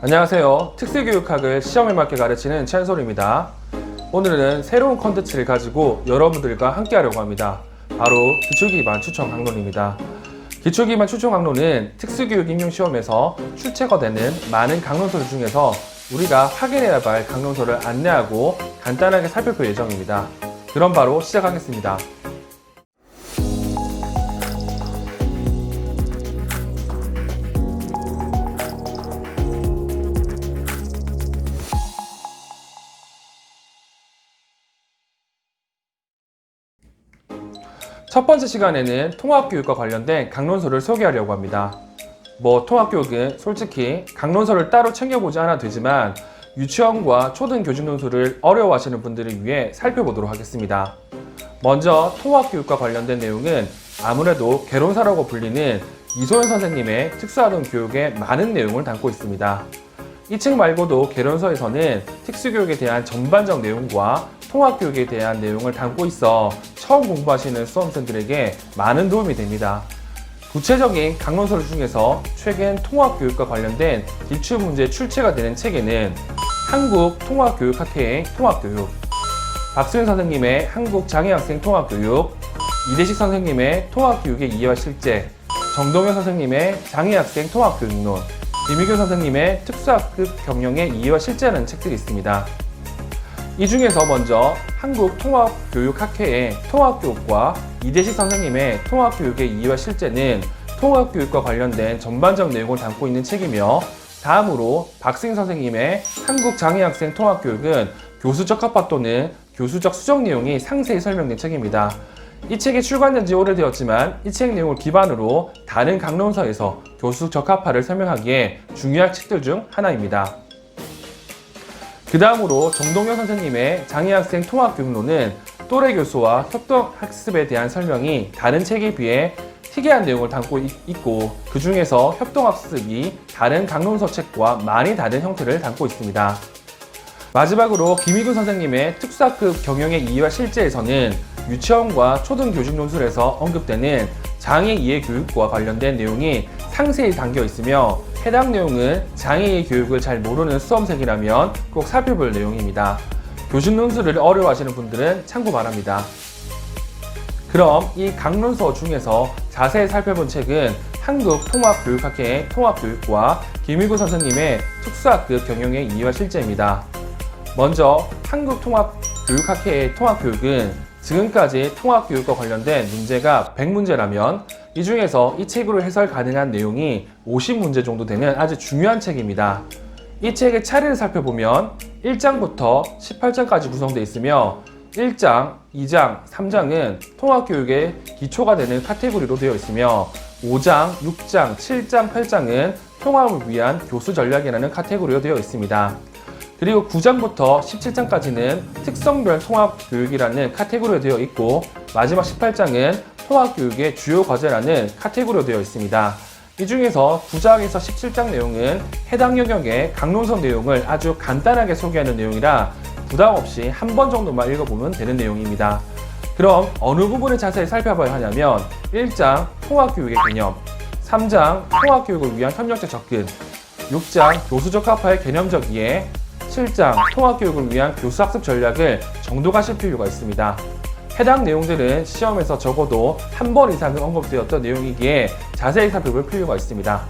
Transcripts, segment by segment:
안녕하세요. 특수교육학을 시험에 맞게 가르치는 최한솔입니다. 오늘은 새로운 컨텐츠를 가지고 여러분들과 함께 하려고 합니다. 바로 기초기반 추천 강론입니다. 기초기반 추천 강론은 특수교육 임용시험에서 출제가 되는 많은 강론서들 중에서 우리가 확인해야 할 강론서를 안내하고 간단하게 살펴볼 예정입니다. 그럼 바로 시작하겠습니다. 첫 번째 시간에는 통합교육과 관련된 강론서를 소개하려고 합니다. 통합교육은 솔직히 강론서를 따로 챙겨보지 않아도 되지만 유치원과 초등교직론서를 어려워하시는 분들을 위해 살펴보도록 하겠습니다. 먼저 통합교육과 관련된 내용은 아무래도 개론서라고 불리는 이소연 선생님의 특수아동 교육에 많은 내용을 담고 있습니다. 이 책 말고도 개론서에서는 특수교육에 대한 전반적 내용과 통합교육에 대한 내용을 담고 있어 처음 공부하시는 수험생들에게 많은 도움이 됩니다. 구체적인 강론서 중에서 최근 통합교육과 관련된 기출문제 출제가 되는 책에는 한국통합교육학회의 통합교육, 박수현 선생님의 한국장애학생 통합교육, 이대식 선생님의 통합교육의 이해와 실제, 정동현 선생님의 장애학생 통합교육론, 김희균 선생님의 특수학급 경영의 이해와 실제라는 책들이 있습니다. 이 중에서 먼저 한국통합교육학회의 통합교육과 이대식 선생님의 통합교육의 이해와 실제는 통합교육과 관련된 전반적 내용을 담고 있는 책이며, 다음으로 박승희 선생님의 한국장애학생 통합교육은 교수적 합화 또는 교수적 수정 내용이 상세히 설명된 책입니다. 이 책이 출간된 지 오래되었지만 이 책 내용을 기반으로 다른 강론서에서 교수 적합화를 설명하기에 중요한 책들 중 하나입니다. 그 다음으로 정동현 선생님의 장애학생 통합교육론은 또래 교수와 협동학습에 대한 설명이 다른 책에 비해 특이한 내용을 담고 있고, 그 중에서 협동학습이 다른 강론서 책과 많이 다른 형태를 담고 있습니다. 마지막으로 김희균 선생님의 특수학급 경영의 이해와 실제에서는 유치원과 초등교직론술에서 언급되는 장애 이해 교육과 관련된 내용이 상세히 담겨 있으며, 해당 내용은 장애 이해 교육을 잘 모르는 수험생이라면 꼭 살펴볼 내용입니다. 교직론술을 어려워하시는 분들은 참고 바랍니다. 그럼 이 강론서 중에서 자세히 살펴본 책은 한국통합교육학회의 통합교육과 김희구 선생님의 특수학급 경영의 이해와 실제입니다. 먼저 한국통합교육학회의 통합교육은 지금까지 통합교육과 관련된 문제가 100문제라면 이 중에서 이 책으로 해설 가능한 내용이 50문제 정도 되는 아주 중요한 책입니다. 이 책의 차례를 살펴보면 1장부터 18장까지 구성되어 있으며 1장, 2장, 3장은 통합교육의 기초가 되는 카테고리로 되어 있으며 5장, 6장, 7장, 8장은 통합을 위한 교수 전략이라는 카테고리로 되어 있습니다. 그리고 9장부터 17장까지는 특성별 통합교육이라는 카테고리로 되어 있고, 마지막 18장은 통합교육의 주요 과제라는 카테고리로 되어 있습니다. 이 중에서 9장에서 17장 내용은 해당 영역의 강론서 내용을 아주 간단하게 소개하는 내용이라 부담 없이 한 번 정도만 읽어보면 되는 내용입니다. 그럼 어느 부분을 자세히 살펴봐야 하냐면 1장 통합교육의 개념, 3장 통합교육을 위한 협력적 접근, 6장 교수적 합화의 개념적 이해, 7장 통합교육을 위한 교수학습 전략을 정독하실 필요가 있습니다. 해당 내용들은 시험에서 적어도 한 번 이상은 언급되었던 내용이기에 자세히 살펴볼 필요가 있습니다.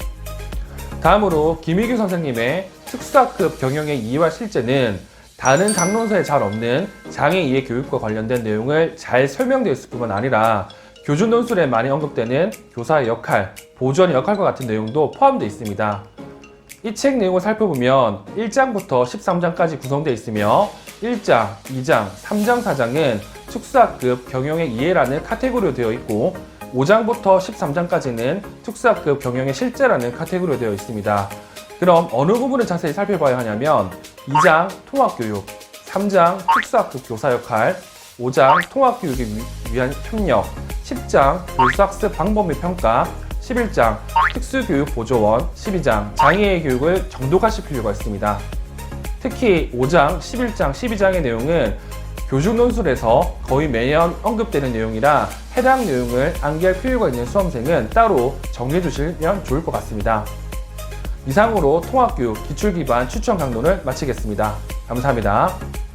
다음으로 김희규 선생님의 특수학급 경영의 이해와 실제는 다른 강론서에 잘 없는 장애 이해 교육과 관련된 내용을 잘 설명되어 있을 뿐만 아니라 교직론술에 많이 언급되는 교사의 역할, 보조원의 역할과 같은 내용도 포함되어 있습니다. 이 책 내용을 살펴보면 1장부터 13장까지 구성되어 있으며 1장, 2장, 3장, 4장은 특수학급 경영의 이해라는 카테고리로 되어 있고 5장부터 13장까지는 특수학급 경영의 실제라는 카테고리로 되어 있습니다. 그럼 어느 부분을 자세히 살펴봐야 하냐면 2장 통합교육, 3장 특수학급 교사 역할, 5장 통합교육을 위한 협력, 10장 교수학습 방법 및 평가, 11장 특수교육 보조원, 12장 장애의 교육을 정독하실 필요가 있습니다. 특히 5장, 11장, 12장의 내용은 교직론술에서 거의 매년 언급되는 내용이라 해당 내용을 암기할 필요가 있는 수험생은 따로 정리해 주시면 좋을 것 같습니다. 이상으로 통합교육 기출기반 추천 강론을 마치겠습니다. 감사합니다.